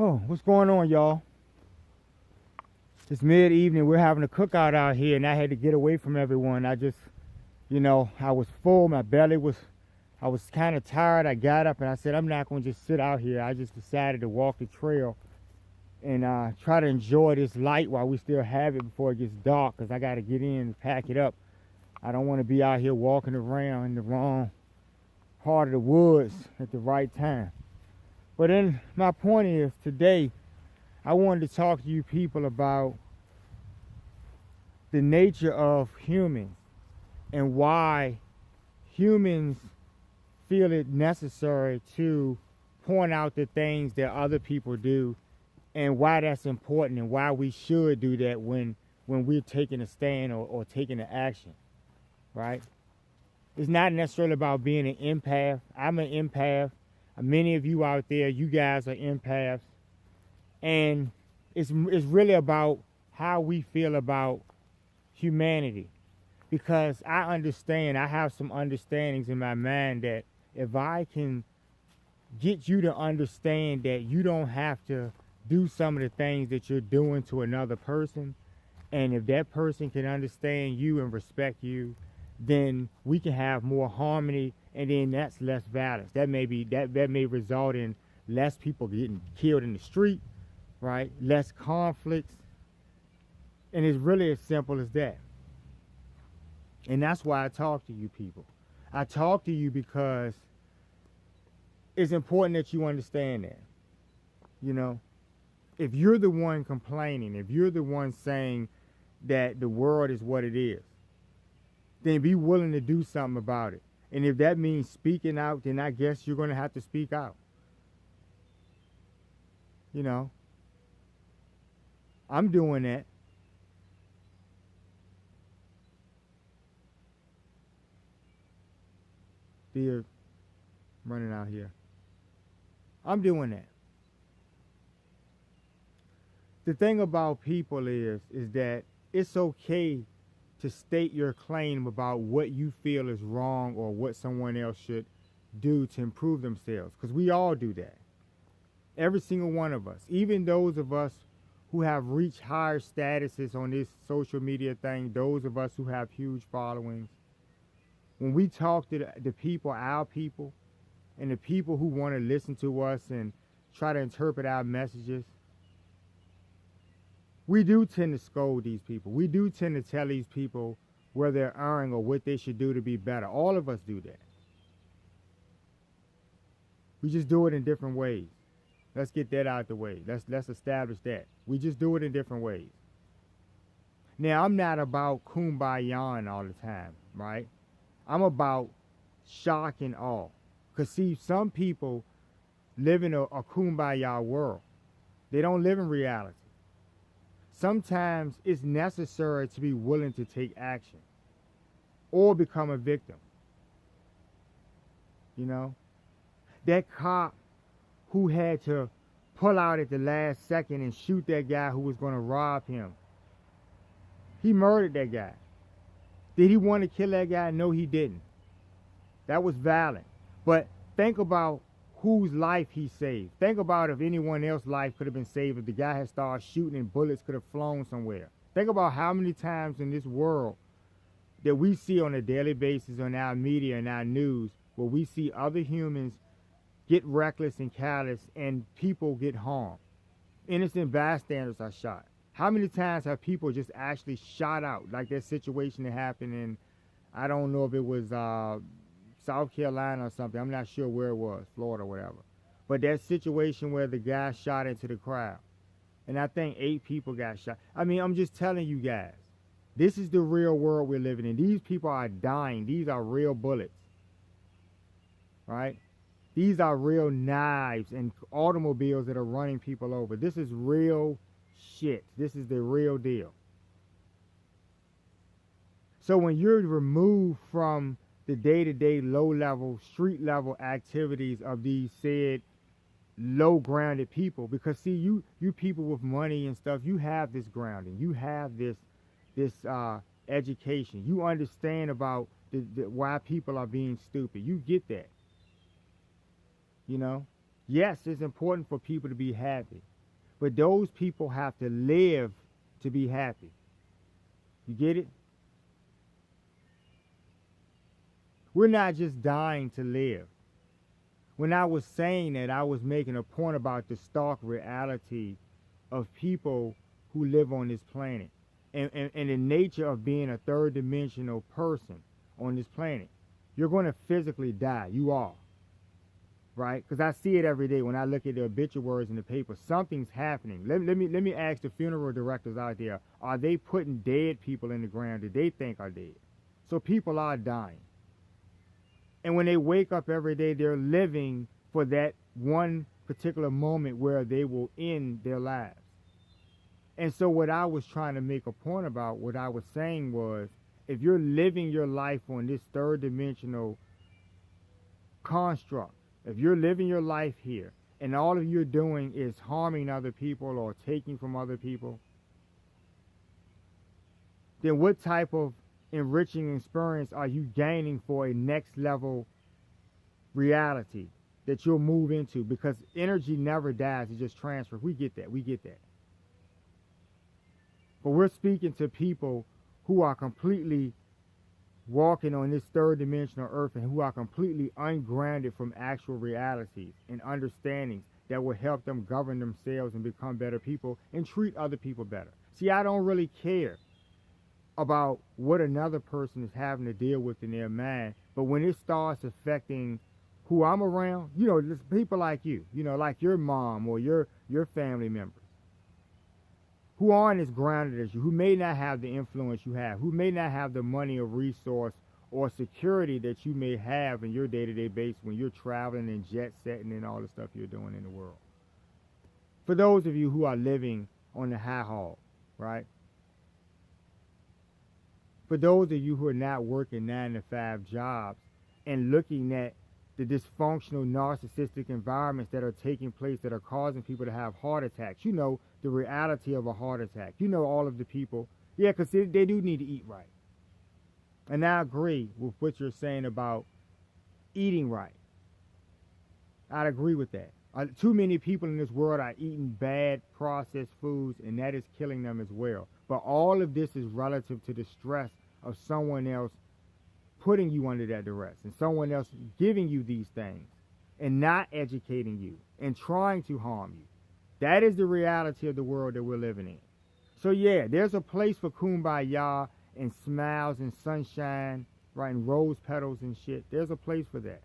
Oh, what's going on, y'all? It's mid-evening. We're having a cookout out here, and I had to get away from everyone. I was full. I was kind of tired. I got up, and I said, I'm not going to just sit out here. I just decided to walk the trail and try to enjoy this light while we still have it before it gets dark, because I got to get in and pack it up. I don't want to be out here walking around in the wrong part of the woods at the right time. But then my point is, today, I wanted to talk to you people about the nature of humans and why humans feel it necessary to point out the things that other people do, and why that's important, and why we should do that when we're taking a stand or taking an action, right? It's not necessarily about being an empath. I'm an empath. Many of you out there, you guys are empaths. And it's really about how we feel about humanity. Because I have some understandings in my mind that if I can get you to understand that you don't have to do some of the things that you're doing to another person, and if that person can understand you and respect you, then we can have more harmony, and then that's less violence. That may result in less people getting killed in the street, right? Less conflicts. And it's really as simple as that. And that's why I talk to you people. I talk to you because it's important that you understand that. You know, if you're the one complaining, if you're the one saying that the world is what it is, then be willing to do something about it. And if that means speaking out, then I guess you're going to have to speak out. You know, I'm doing that. Deer running out here. I'm doing that. The thing about people is that it's okay to state your claim about what you feel is wrong or what someone else should do to improve themselves, because we all do that. Every single one of us, even those of us who have reached higher statuses on this social media thing, those of us who have huge followings, when we talk to the people, our people, and the people who want to listen to us and try to interpret our messages, we do tend to scold these people. We do tend to tell these people where they're erring or what they should do to be better. All of us do that. We just do it in different ways. Let's get that out the way. Let's establish that. We just do it in different ways. Now, I'm not about Kumbaya all the time, right? I'm about shock and awe. Because, see, some people live in a Kumbaya world. They don't live in reality. Sometimes it's necessary to be willing to take action or become a victim. You know? That cop who had to pull out at the last second and shoot that guy who was going to rob him, he murdered that guy. Did he want to kill that guy? No, he didn't. That was violent. But think about whose life he saved. Think about if anyone else's life could have been saved if the guy had started shooting and bullets could have flown somewhere. Think about how many times in this world that we see on a daily basis on our media and our news where we see other humans get reckless and callous and people get harmed. Innocent bystanders are shot. How many times have people just actually shot out? Like that situation that happened in, I don't know if it was South Carolina or something. I'm not sure where it was, Florida or whatever. But that situation where the guy shot into the crowd. And I think 8 people got shot. I mean, I'm just telling you guys. This is the real world we're living in. These people are dying. These are real bullets. Right? These are real knives and automobiles that are running people over. This is real shit. This is the real deal. So when you're removed from the day-to-day, low-level, street-level activities of these said low-grounded people, because see, you people with money and stuff, you have this grounding. You have this education. You understand about why people are being stupid. You get that. You know? Yes, it's important for people to be happy, but those people have to live to be happy. You get it? We're not just dying to live. When I was saying that, I was making a point about the stark reality of people who live on this planet and the nature of being a third dimensional person on this planet. You're going to physically die. You are. Right? Because I see it every day when I look at the obituaries in the paper. Something's happening. Let me ask the funeral directors out there, are they putting dead people in the ground that they think are dead? So people are dying. And when they wake up every day, they're living for that one particular moment where they will end their lives. And so what I was trying to make a point about, what I was saying was, if you're living your life on this third dimensional construct, if you're living your life here and all of you're doing is harming other people or taking from other people, then what type of enriching experience are you gaining for a next level reality that you'll move into? Because energy never dies, it just transfers. We get that. But we're speaking to people who are completely walking on this third dimensional earth and who are completely ungrounded from actual realities and understandings that will help them govern themselves and become better people and treat other people better. See, I don't really care about what another person is having to deal with in their mind, but when it starts affecting who I'm around, just people like you, like your mom or your family members, who aren't as grounded as you, who may not have the influence you have, who may not have the money or resource or security that you may have in your day-to-day basis when you're traveling and jet setting and all the stuff you're doing in the world. For those of you who are living on the high haul, right? For those of you who are not working 9-to-5 jobs and looking at the dysfunctional narcissistic environments that are taking place that are causing people to have heart attacks, the reality of a heart attack. All of the people. Yeah, because they do need to eat right. And I agree with what you're saying about eating right. I'd agree with that. Too many people in this world are eating bad processed foods, and that is killing them as well. But all of this is relative to the stress of someone else putting you under that duress and someone else giving you these things and not educating you and trying to harm you. That is the reality of the world that we're living in. So yeah, there's a place for kumbaya and smiles and sunshine, right, and rose petals and shit. There's a place for that.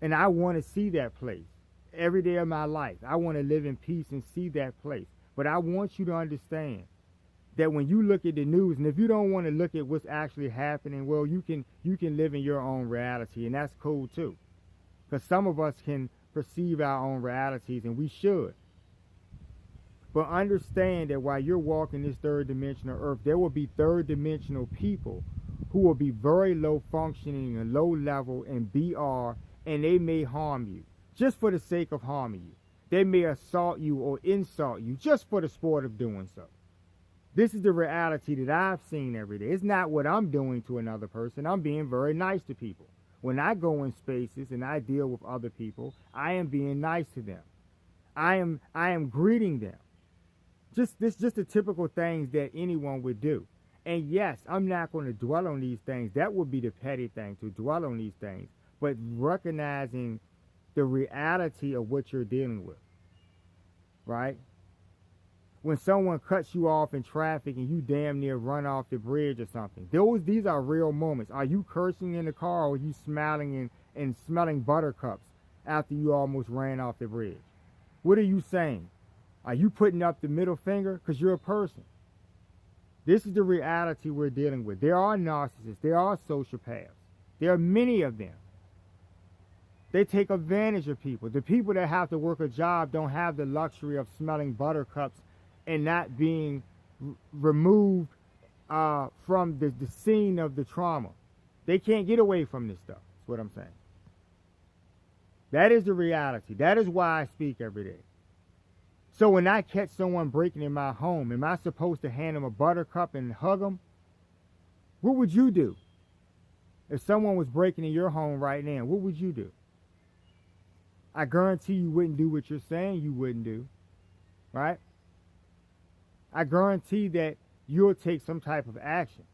And I want to see that place every day of my life. I want to live in peace and see that place. But I want you to understand that when you look at the news, and if you don't want to look at what's actually happening, well, you can live in your own reality, and that's cool too. Because some of us can perceive our own realities, and we should. But understand that while you're walking this third dimensional earth, there will be third dimensional people who will be very low functioning and low level and BR, and they may harm you just for the sake of harming you. They may assault you or insult you just for the sport of doing so. This is the reality that I've seen every day. It's not what I'm doing to another person. I'm being very nice to people. When I go in spaces and I deal with other people, I am being nice to them. I am greeting them. Just the typical things that anyone would do. And yes, I'm not going to dwell on these things. That would be the petty thing, to dwell on these things. But recognizing the reality of what you're dealing with, right? When someone cuts you off in traffic and you damn near run off the bridge or something, these are real moments. Are you cursing in the car, or are you smiling and smelling buttercups after you almost ran off the bridge? What are you saying? Are you putting up the middle finger? Because you're a person. This is the reality we're dealing with. There are narcissists. There are sociopaths. There are many of them. They take advantage of people. The people that have to work a job don't have the luxury of smelling buttercups and not being removed from the scene of the trauma. They can't get away from this stuff. That's what I'm saying. That is the reality. That is why I speak every day. So when I catch someone breaking in my home, am I supposed to hand them a buttercup and hug them? What would you do? If someone was breaking in your home right now, what would you do? I guarantee you wouldn't do what you're saying you wouldn't do, right? I guarantee that you'll take some type of action.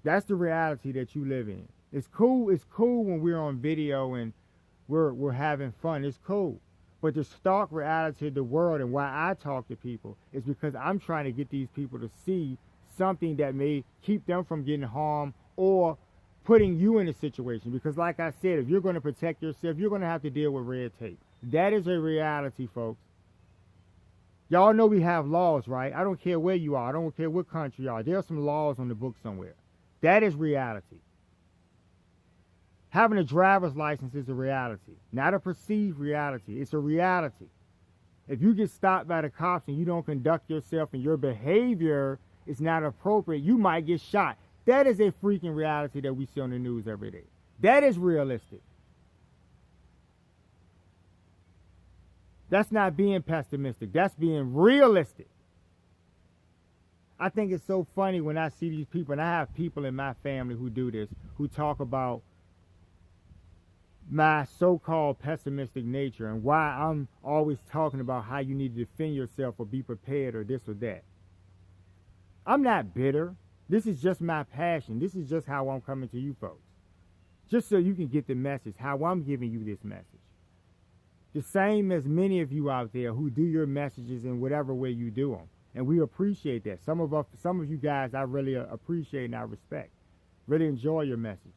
That's the reality that you live in. It's cool when we're on video and we're having fun. It's cool. But the stark reality of the world and why I talk to people is because I'm trying to get these people to see something that may keep them from getting harmed or putting you in a situation. Because like I said, if you're going to protect yourself, you're going to have to deal with red tape. That is a reality, folks. Y'all know we have laws, right? I don't care where you are. I don't care what country you are. There are some laws on the book somewhere. That is reality. Having a driver's license is a reality, not a perceived reality. It's a reality. If you get stopped by the cops and you don't conduct yourself and your behavior is not appropriate, you might get shot. That is a freaking reality that we see on the news every day. That is realistic. That's not being pessimistic. That's being realistic. I think it's so funny when I see these people, and I have people in my family who do this, who talk about my so-called pessimistic nature and why I'm always talking about how you need to defend yourself or be prepared or this or that. I'm not bitter. This is just my passion. This is just how I'm coming to you folks. Just so you can get the message, how I'm giving you this message. The same as many of you out there who do your messages in whatever way you do them. And we appreciate that. Some of you guys I really appreciate and I respect. Really enjoy your message.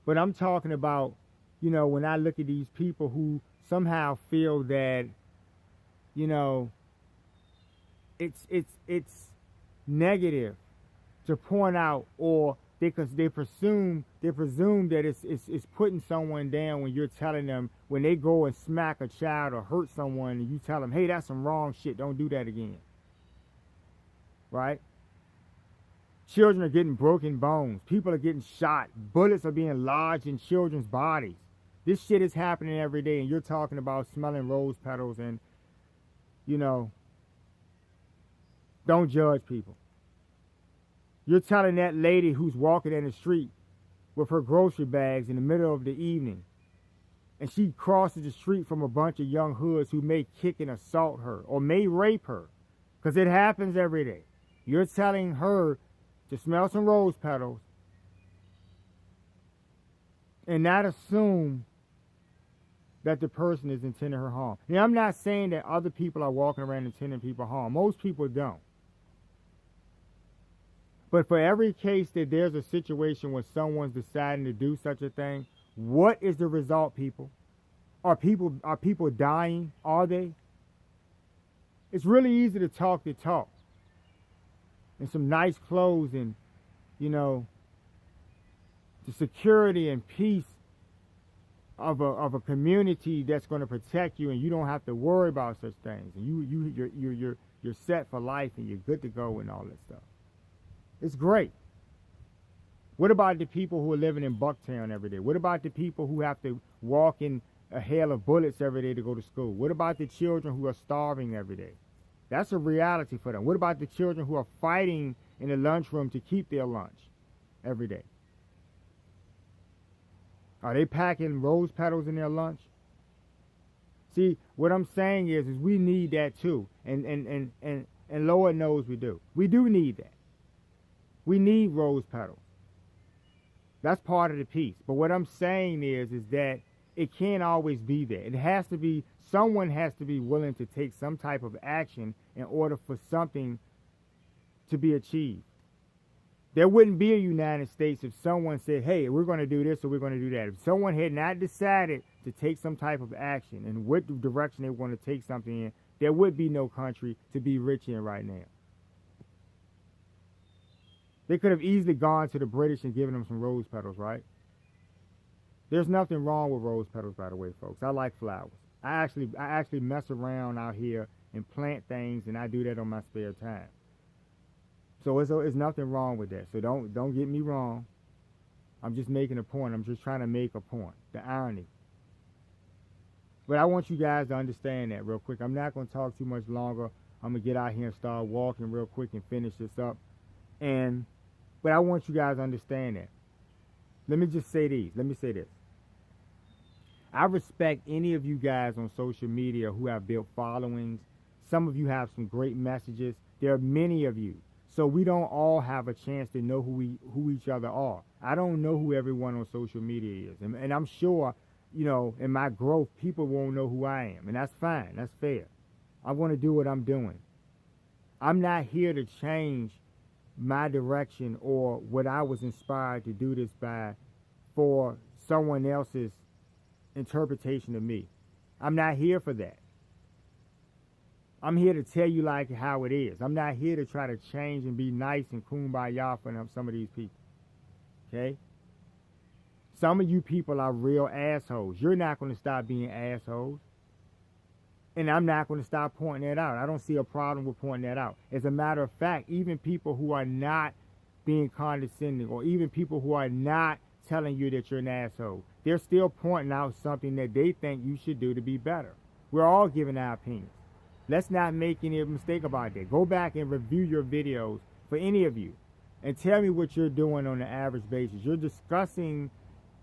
But I'm talking about, you know, when I look at these people who somehow feel that, you know, it's negative to point out, or because they presume that it's putting someone down when you're telling them, when they go and smack a child or hurt someone and you tell them, hey, that's some wrong shit, don't do that again. Right? Children are getting broken bones. People are getting shot. Bullets are being lodged in children's bodies. This shit is happening every day, and you're talking about smelling rose petals and, you know, don't judge people. You're telling that lady who's walking in the street with her grocery bags in the middle of the evening, and she crosses the street from a bunch of young hoods who may kick and assault her or may rape her, because it happens every day. You're telling her to smell some rose petals and not assume that the person is intending her harm. Now, I'm not saying that other people are walking around intending people harm. Most people don't. But for every case that there's a situation where someone's deciding to do such a thing, what is the result, people? Are people dying? Are they? It's really easy to talk the talk. And some nice clothes and, you know, the security and peace of a community that's going to protect you, and you don't have to worry about such things. And you're set for life and you're good to go and all that stuff. It's great. What about the people who are living in Bucktown every day? What about the people who have to walk in a hail of bullets every day to go to school? What about the children who are starving every day? That's a reality for them. What about the children who are fighting in the lunchroom to keep their lunch every day? Are they packing rose petals in their lunch? See, what I'm saying is we need that too. And Lord knows we do. We do need that. We need rose petals. That's part of the piece. But what I'm saying is that it can't always be there. It has to be, someone has to be willing to take some type of action in order for something to be achieved. There wouldn't be a United States if someone said, hey, we're going to do this or we're going to do that. If someone had not decided to take some type of action and what direction they want to take something in, there would be no country to be rich in right now. They could have easily gone to the British and given them some rose petals, right? There's nothing wrong with rose petals, by the way, folks. I like flowers. I actually mess around out here and plant things, and I do that on my spare time. So it's nothing wrong with that. So don't get me wrong. I'm just making a point. I'm just trying to make a point. The irony. But I want you guys to understand that real quick. I'm not going to talk too much longer. I'm going to get out here and start walking real quick and finish this up. But I want you guys to understand that. Let me just say these. Let me say this. I respect any of you guys on social media who have built followings. Some of you have some great messages. There are many of you. So we don't all have a chance to know who each other are. I don't know who everyone on social media is. And I'm sure, you know, in my growth, people won't know who I am. And that's fine. That's fair. I'm going to do what I'm doing. I'm not here to change my direction or what I was inspired to do this by for someone else's interpretation of me. I'm not here for that. I'm here to tell you like how it is. I'm not here to try to change and be nice and kumbaya for some of these people. Okay? Some of you people are real assholes. You're not going to stop being assholes. And I'm not going to stop pointing that out. I don't see a problem with pointing that out. As a matter of fact, even people who are not being condescending, or even people who are not telling you that you're an asshole, they're still pointing out something that they think you should do to be better. We're all giving our opinions. Let's not make any mistake about that. Go back and review your videos for any of you and tell me what you're doing on an average basis. You're discussing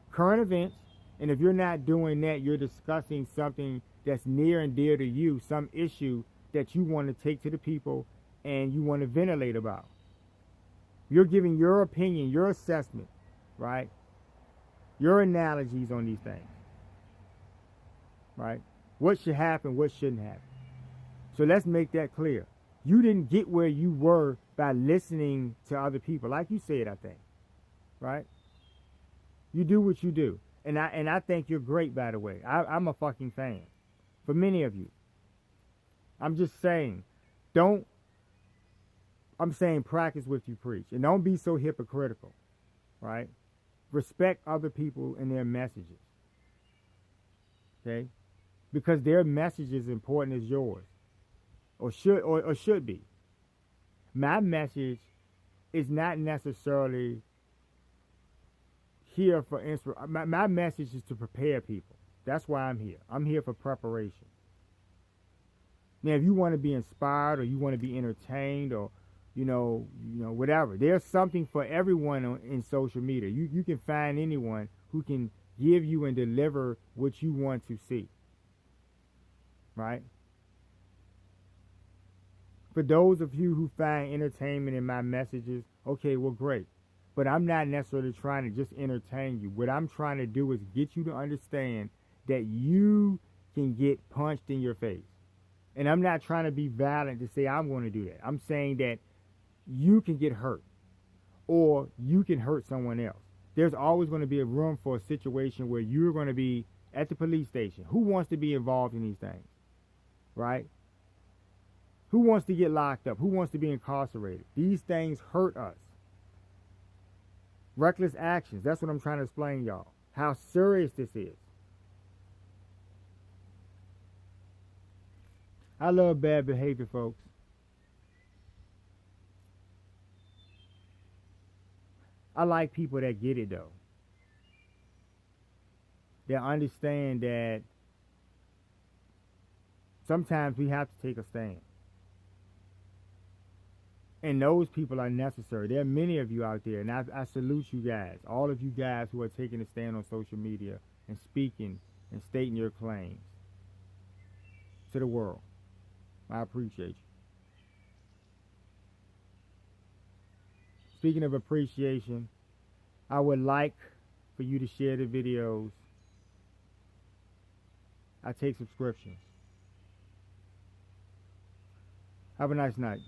current events, and if you're not doing that, you're discussing something that's near and dear to you, some issue that you want to take to the people and you want to ventilate about. You're giving your opinion, your assessment, right? Your analogies on these things, right? What should happen, what shouldn't happen. So let's make that clear. You didn't get where you were by listening to other people, like you said, I think, right? You do what you do. And I think you're great, by the way. I'm a fucking fan. For many of you. I'm just saying, I'm saying practice what you preach. And don't be so hypocritical, right? Respect other people and their messages. Okay? Because their message is important as yours. Or should be. My message is not necessarily here for inspiration. My message is to prepare people. That's why I'm here. I'm here for preparation. Now, if you want to be inspired or you want to be entertained or, you know, whatever, there's something for everyone in social media. You can find anyone who can give you and deliver what you want to see. Right? For those of you who find entertainment in my messages, okay, well, great. But I'm not necessarily trying to just entertain you. What I'm trying to do is get you to understand that you can get punched in your face. And I'm not trying to be violent to say I'm going to do that. I'm saying that you can get hurt or you can hurt someone else. There's always going to be a room for a situation where you're going to be at the police station. Who wants to be involved in these things? Right? Who wants to get locked up? Who wants to be incarcerated? These things hurt us. Reckless actions. That's what I'm trying to explain, y'all. How serious this is. I love bad behavior, folks. I like people that get it, though. That understand that sometimes we have to take a stand. And those people are necessary. There are many of you out there, and I salute you guys. All of you guys who are taking a stand on social media and speaking and stating your claims to the world. I appreciate you. Speaking of appreciation, I would like for you to share the videos. I take subscriptions. Have a nice night.